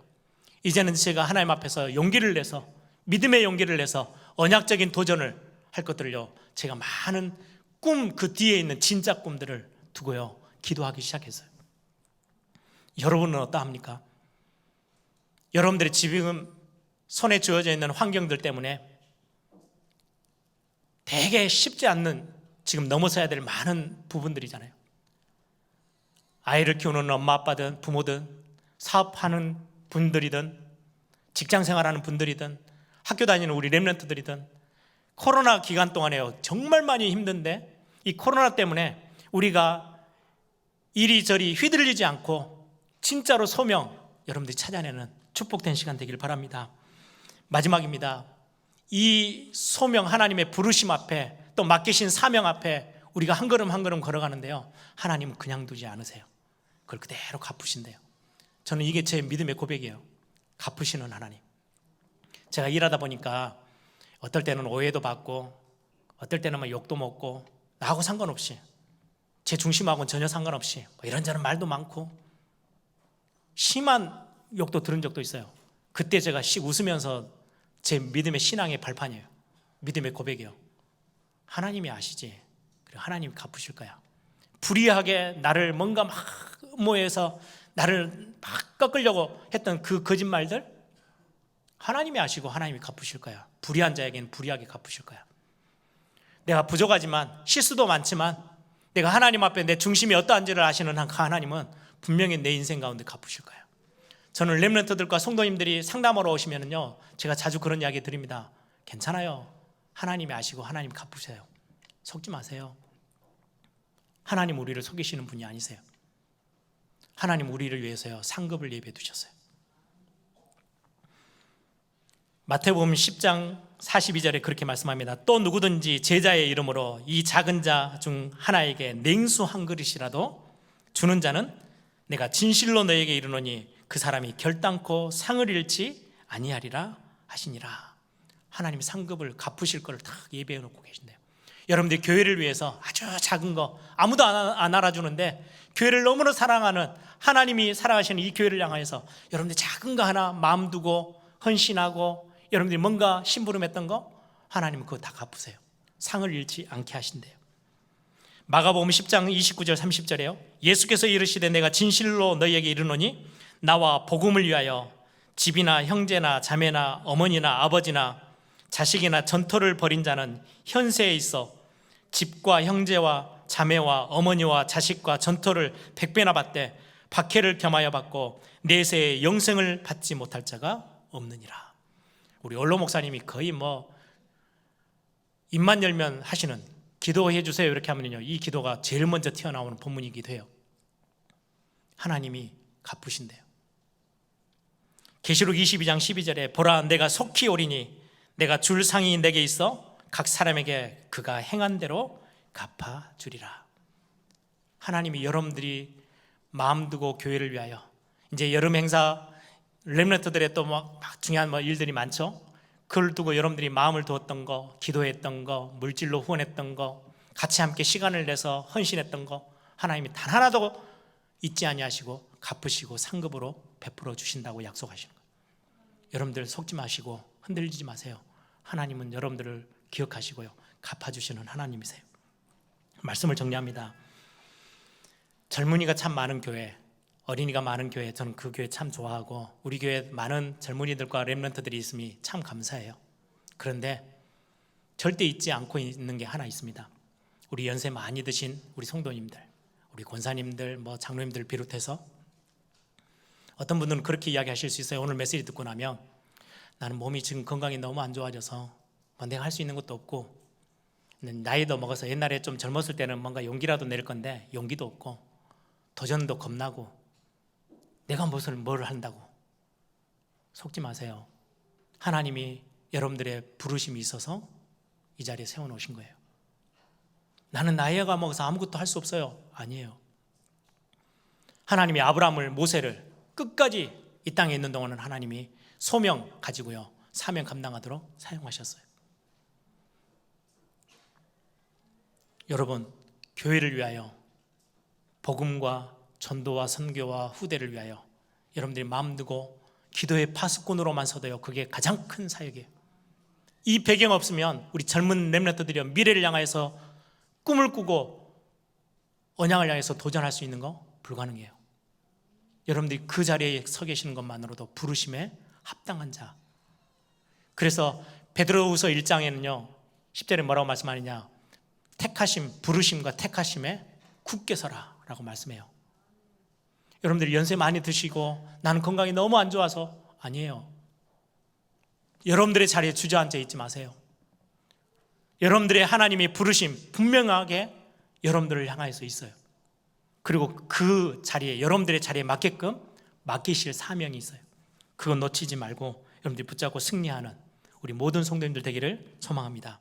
이제는 제가 하나님 앞에서 용기를 내서, 믿음의 용기를 내서 언약적인 도전을 할 것들을요, 제가 많은 꿈, 그 뒤에 있는 진짜 꿈들을 두고요, 기도하기 시작했어요. 여러분은 어떠합니까? 여러분들이 지금 손에 주어져 있는 환경들 때문에 되게 쉽지 않는, 지금 넘어서야 될 많은 부분들이잖아요. 아이를 키우는 엄마 아빠든 부모든 사업하는 분들이든 직장생활하는 분들이든 학교 다니는 우리 렘넌트들이든 코로나 기간 동안에요, 정말 많이 힘든데 이 코로나 때문에 우리가 이리저리 휘둘리지 않고 진짜로 소명, 여러분들이 찾아내는 축복된 시간 되길 바랍니다. 마지막입니다. 이 소명, 하나님의 부르심 앞에, 또 맡기신 사명 앞에 우리가 한 걸음 한 걸음 걸어가는데요, 하나님은 그냥 두지 않으세요. 그걸 그대로 갚으신대요. 저는 이게 제 믿음의 고백이에요. 갚으시는 하나님. 제가 일하다 보니까 어떨 때는 오해도 받고 어떨 때는 막 욕도 먹고, 나하고 상관없이, 제 중심하고는 전혀 상관없이 이런저런 말도 많고 심한 욕도 들은 적도 있어요. 그때 제가 씩 웃으면서 제 믿음의 신앙의 발판이에요. 믿음의 고백이에요. 하나님이 아시지. 그리고 하나님이 갚으실 거야. 불의하게 나를 뭔가 막 음모해서 나를 막 꺾으려고 했던 그 거짓말들 하나님이 아시고 하나님이 갚으실 거야. 불의한 자에게는 불의하게 갚으실 거야. 내가 부족하지만 실수도 많지만 내가 하나님 앞에 내 중심이 어떠한지를 아시는 하나님은 분명히 내 인생 가운데 갚으실 거야. 저는 렘넌트들과 성도님들이 상담하러 오시면요, 제가 자주 그런 이야기 드립니다. 괜찮아요. 하나님이 아시고 하나님 갚으세요. 속지 마세요. 하나님 우리를 속이시는 분이 아니세요. 하나님 우리를 위해서요 상급을 예비해 두셨어요. 마태복음 10장 42절에 그렇게 말씀합니다. 또 누구든지 제자의 이름으로 이 작은 자 중 하나에게 냉수 한 그릇이라도 주는 자는 내가 진실로 너에게 이르노니 그 사람이 결단코 상을 잃지 아니하리라 하시니라. 하나님이 상급을 갚으실 것을 다 예비해 놓고 계신대요. 여러분들이 교회를 위해서 아주 작은 거 아무도 안 알아주는데 교회를 너무나 사랑하는 하나님이 사랑하시는 이 교회를 향해서 여러분들이 작은 거 하나 마음 두고 헌신하고 여러분들이 뭔가 심부름했던 거 하나님은 그거 다 갚으세요. 상을 잃지 않게 하신대요. 마가복음 10장 29절 30절에요 예수께서 이르시되 내가 진실로 너희에게 이르노니 나와 복음을 위하여 집이나 형제나 자매나 어머니나 아버지나 자식이나 전토를 벌인 자는 현세에 있어 집과 형제와 자매와 어머니와 자식과 전토를 100배나 받되 박해를 겸하여 받고 내세에 영생을 받지 못할 자가 없느니라. 우리 원로 목사님이 거의 입만 열면 하시는 기도해 주세요 이렇게 하면요 이 기도가 제일 먼저 튀어나오는 본문이기도 해요. 하나님이 갚으신대요. 계시록 22장 12절에 보라 내가 속히 오리니 내가 줄 상이 내게 있어 각 사람에게 그가 행한 대로 갚아주리라. 하나님이 여러분들이 마음 두고 교회를 위하여 이제 여름 행사 렘넌트들의 또 막 중요한 일들이 많죠. 그걸 두고 여러분들이 마음을 두었던 거, 기도했던 거, 물질로 후원했던 거, 같이 함께 시간을 내서 헌신했던 거 하나님이 단 하나도 잊지 아니하시고 갚으시고 상급으로 베풀어 주신다고 약속하시는 거예요. 여러분들 속지 마시고 흔들리지 마세요. 하나님은 여러분들을 기억하시고요 갚아주시는 하나님이세요. 말씀을 정리합니다. 젊은이가 참 많은 교회, 어린이가 많은 교회, 저는 그 교회 참 좋아하고 우리 교회에 많은 젊은이들과 렘넌트들이 있음이 참 감사해요. 그런데 절대 잊지 않고 있는 게 하나 있습니다. 우리 연세 많이 드신 우리 성도님들, 우리 권사님들, 장로님들 비롯해서 어떤 분들은 그렇게 이야기하실 수 있어요. 오늘 메시지 듣고 나면 나는 몸이 지금 건강이 너무 안 좋아져서 내가 할 수 있는 것도 없고 나이도 먹어서 옛날에 좀 젊었을 때는 뭔가 용기라도 낼 건데 용기도 없고 도전도 겁나고 내가 뭘 한다고. 속지 마세요. 하나님이 여러분들의 부르심이 있어서 이 자리에 세워놓으신 거예요. 나는 나이가 먹어서 아무것도 할 수 없어요. 아니에요. 하나님이 아브라함을, 모세를 끝까지 이 땅에 있는 동안은 하나님이 소명 가지고요 사명 감당하도록 사용하셨어요. 여러분, 교회를 위하여 복음과 전도와 선교와 후대를 위하여 여러분들이 마음 두고 기도의 파수꾼으로만 서도요 그게 가장 큰 사역이에요. 이 배경 없으면 우리 젊은 렘넌트들이 미래를 향해서 꿈을 꾸고 언양을 향해서 도전할 수 있는 거 불가능해요. 여러분들이 그 자리에 서 계시는 것만으로도 부르심에 합당한 자. 그래서 베드로후서 1장에는요 10절에 뭐라고 말씀하느냐, 택하심, 부르심과 택하심에 굳게 서라 라고 말씀해요. 여러분들이 연세 많이 드시고 나는 건강이 너무 안 좋아서 아니에요. 여러분들의 자리에 주저앉아 있지 마세요. 여러분들의 하나님이 부르심 분명하게 여러분들을 향해서 있어요. 그리고 그 자리에, 여러분들의 자리에 맞게끔 맡기실 사명이 있어요. 그거 놓치지 말고 여러분들이 붙잡고 승리하는 우리 모든 성도님들 되기를 소망합니다.